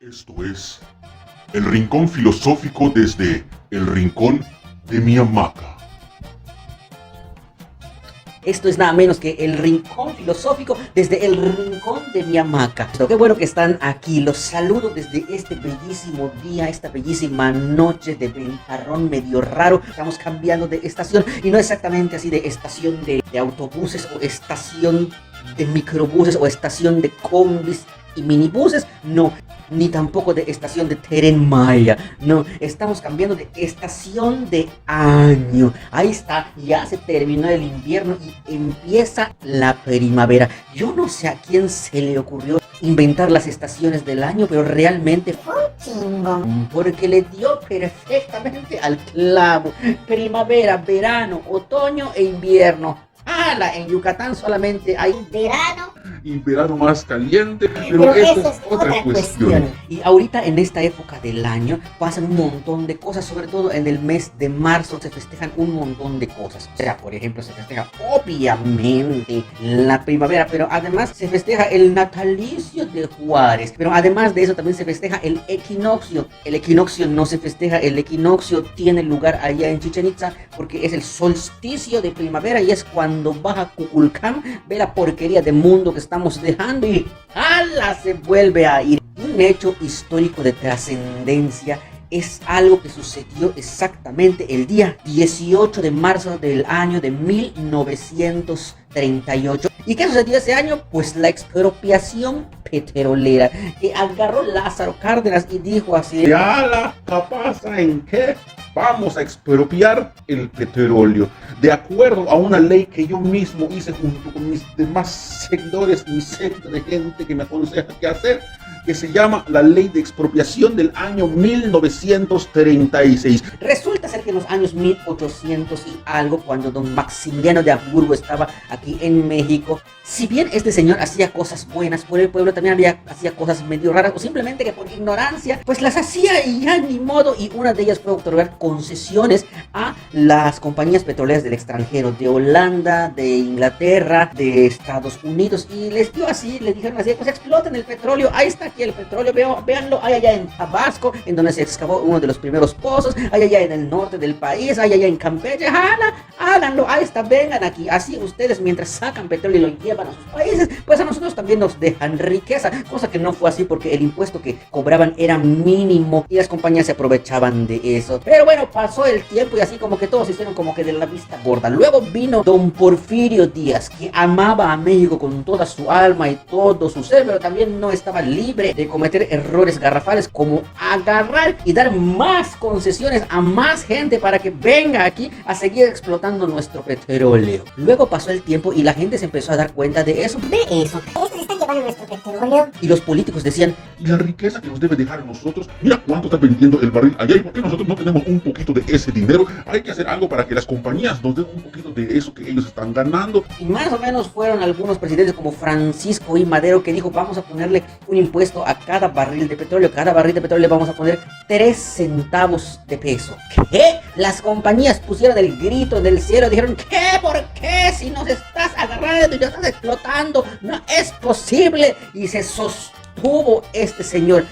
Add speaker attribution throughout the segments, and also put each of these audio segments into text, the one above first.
Speaker 1: Esto es el Rincón Filosófico desde el Rincón de mi hamaca.
Speaker 2: Esto es nada menos que el Rincón Filosófico desde el Rincón de mi hamaca. Qué bueno que están aquí. Los saludo desde este bellísimo día, esta bellísima noche de ventarrón medio raro. Estamos cambiando de estación y no exactamente así de estación de autobuses o estación de microbuses o estación de combis y minibuses, no, ni tampoco de estación de Tren Maya, no, estamos cambiando de estación de año. Ahí está, ya se terminó el invierno y empieza la primavera. Yo no sé a quién se le ocurrió inventar las estaciones del año, pero realmente fue chingón, porque le dio perfectamente al clavo. Primavera, verano, otoño e invierno. ¡Hala! En Yucatán solamente hay
Speaker 3: verano
Speaker 1: y verano más caliente, pero esa es otra cuestión.
Speaker 2: Y ahorita en esta época del año pasan un montón de cosas, sobre todo en el mes de marzo se festejan un montón de cosas. O sea, por ejemplo, se festeja obviamente la primavera, pero además se festeja el natalicio de Juárez. Pero además de eso también se festeja el equinoccio. El equinoccio no se festeja, el equinoccio tiene lugar allá en Chichén Itzá porque es el solsticio de primavera y es cuando baja Kukulcán, ve la porquería de mundo que estamos dejando y ¡hala! Se vuelve a ir. Un hecho histórico de trascendencia es algo que sucedió exactamente el día 18 de marzo del año de 1938. ¿Y qué sucedió ese año? Pues la expropiación petrolera, que agarró Lázaro Cárdenas y dijo así:
Speaker 1: ¿Ya pasa en qué? Vamos a expropiar el petróleo, de acuerdo a una ley que yo mismo hice junto con mis demás seguidores, mi secta de gente que me aconseja qué hacer, que se llama la Ley de Expropiación del año 1936.
Speaker 2: Resulta ser que en los años 1800 y algo, cuando don Maximiliano de Habsburgo estaba aquí en México, si bien este señor hacía cosas buenas por el pueblo, también hacía cosas medio raras, o simplemente que por ignorancia, pues las hacía y ya ni modo, y una de ellas fue otorgar concesiones a las compañías petroleras del extranjero, de Holanda, de Inglaterra, de Estados Unidos, y les dio así, le dijeron así: pues exploten el petróleo, ahí está aquí el petróleo, véanlo, hay allá en Tabasco, en donde se excavó uno de los primeros pozos, hay allá en el norte del país, hay allá en Campeche, háganlo, ahí está, vengan aquí, así ustedes mientras sacan petróleo y lo llevan a sus países, pues a nosotros también nos dejan riqueza, cosa que no fue así porque el impuesto que cobraban era mínimo y las compañías se aprovechaban de eso. Pero bueno, pasó el tiempo y así como que todos se hicieron como que de la vista gorda. Luego vino don Porfirio Díaz, que amaba a México con toda su alma y todo su ser, pero también no estaba libre de cometer errores garrafales como agarrar y dar más concesiones a más gente para que venga aquí a seguir explotando nuestro petróleo. Luego pasó el tiempo y la gente se empezó a dar cuenta de eso.
Speaker 3: Estos están llevando nuestro petróleo.
Speaker 2: Y los políticos decían:
Speaker 1: Y la riqueza que nos debe dejar a nosotros, mira cuánto está vendiendo el barril allá, y por qué nosotros no tenemos un poquito de ese dinero. Hay que hacer algo para que las compañías nos den un poquito de eso que ellos están ganando.
Speaker 2: Y más o menos fueron algunos presidentes como Francisco I. Madero, que dijo: vamos a ponerle un impuesto a cada barril de petróleo. Cada barril de petróleo le vamos a poner 3 centavos de peso. ¿Qué? Las compañías pusieron el grito del cielo, dijeron: ¿qué? ¿Por qué? Si nos estás agarrando y nos estás explotando, no es posible. Y se sostuvo este señor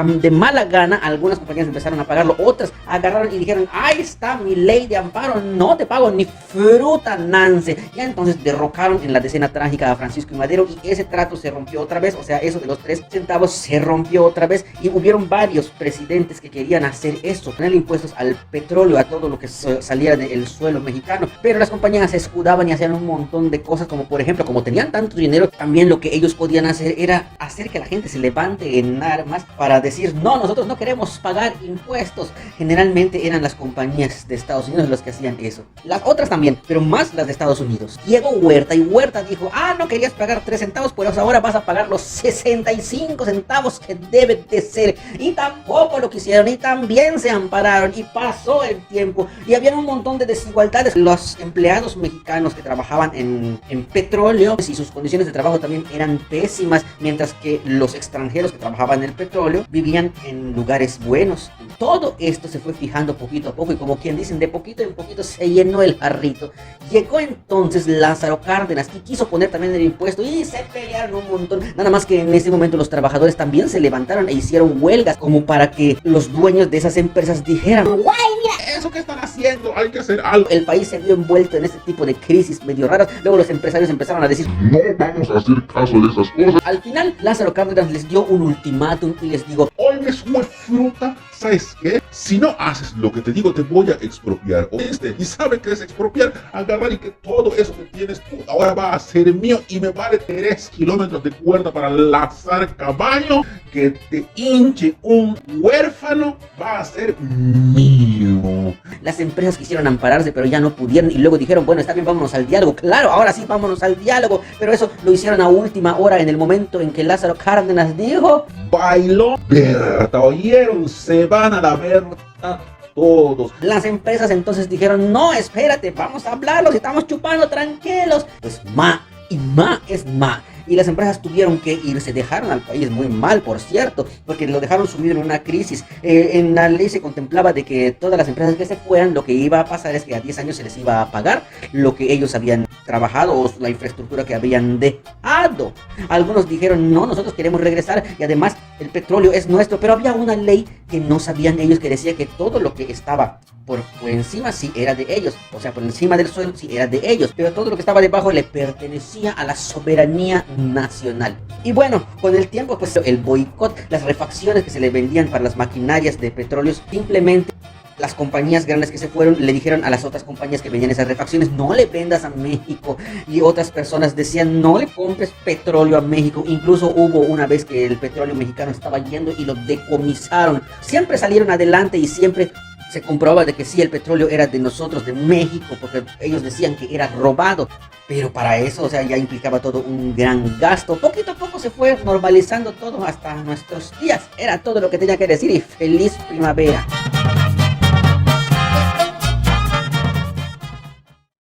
Speaker 2: de mala gana. Algunas compañías empezaron a pagarlo, otras agarraron y dijeron: ahí está mi ley de amparo, no te pago ni fruta nance. Ya entonces derrocaron en la decena trágica a Francisco I. Madero y ese trato se rompió otra vez. O sea, eso de los 3 centavos se rompió otra vez y hubieron varios presidentes que querían hacer esto, poner impuestos al petróleo, a todo lo que saliera del suelo mexicano, pero las compañías se escudaban y hacían un montón de cosas, como por ejemplo, como tenían tanto dinero, también lo que ellos podían hacer era hacer que la gente se levante en armas para decir: no, nosotros no queremos pagar impuestos. Generalmente eran las compañías de Estados Unidos las que hacían eso, las otras también, pero más las de Estados Unidos. Llegó Huerta y Huerta dijo: no querías pagar 3 centavos, pues ahora vas a pagar los 65 centavos que debe de ser. Y tampoco lo quisieron y también se ampararon y pasó el tiempo y había un montón de desigualdades. Los empleados mexicanos que trabajaban en petróleo y sus condiciones de trabajo también eran pésimas, mientras que los extranjeros que trabajaban en el petróleo vivían en lugares buenos. Todo esto se fue fijando poquito a poco y como quien dicen, de poquito en poquito se llenó el jarrito. Llegó entonces Lázaro Cárdenas y quiso poner también el impuesto y se pelearon un montón. Nada más que en ese momento los trabajadores también se levantaron e hicieron huelgas como para que los dueños de esas empresas dijeran:
Speaker 3: Guay, mira.
Speaker 1: Eso que están haciendo, hay que hacer algo.
Speaker 2: el país se vio envuelto en este tipo de crisis medio raras. Luego los empresarios empezaron a decir:
Speaker 4: No vamos a hacer caso de esas cosas.
Speaker 2: al final Lázaro Cárdenas les dio un ultimátum y les dijo:
Speaker 1: Hoy me sube fruta, ¿sabes qué? Si no haces lo que te digo, te voy a expropiar. Y saben que es expropiar, agarrar y que todo eso que tienes tú ahora va a ser mío y me vale 3 kilómetros de cuerda para lazar caballo, que te hinche un huérfano, va a ser mío.
Speaker 2: las empresas quisieron ampararse pero ya no pudieron y luego dijeron: bueno, está bien, vámonos al diálogo. Claro, ahora sí, vámonos al diálogo, pero eso lo hicieron a última hora, en el momento en que Lázaro Cárdenas dijo:
Speaker 1: Bailó Berta, ¿oyeron? Se van a la Berta todos.
Speaker 2: las empresas entonces dijeron: no, espérate, vamos a hablarlo, si estamos chupando tranquilos. Pues ma y ma es ma. Y las empresas tuvieron que irse, dejaron al país muy mal, por cierto, porque lo dejaron sumido en una crisis. En la ley se contemplaba de que todas las empresas que se fueran, lo que iba a pasar es que a 10 años se les iba a pagar lo que ellos habían trabajado o la infraestructura que habían dejado. Algunos dijeron: no, nosotros queremos regresar y además el petróleo es nuestro, pero había una ley que no sabían ellos que decía que todo lo que estaba por encima sí era de ellos, o sea, por encima del suelo sí era de ellos, pero todo lo que estaba debajo le pertenecía a la soberanía nacional. Y bueno, con el tiempo, pues el boicot, las refacciones que se le vendían para las maquinarias de petróleos, simplemente las compañías grandes que se fueron le dijeron a las otras compañías que vendían esas refacciones: no le vendas a México. Y otras personas decían: no le compres petróleo a México. Incluso hubo una vez que el petróleo mexicano estaba yendo y lo decomisaron. Siempre salieron adelante y siempre se comprobaba de que sí, el petróleo era de nosotros, de México, porque ellos decían que era robado. Pero para eso, o sea, ya implicaba todo un gran gasto. Poquito a poco se fue normalizando todo hasta nuestros días. Era todo lo que tenía que decir y feliz primavera.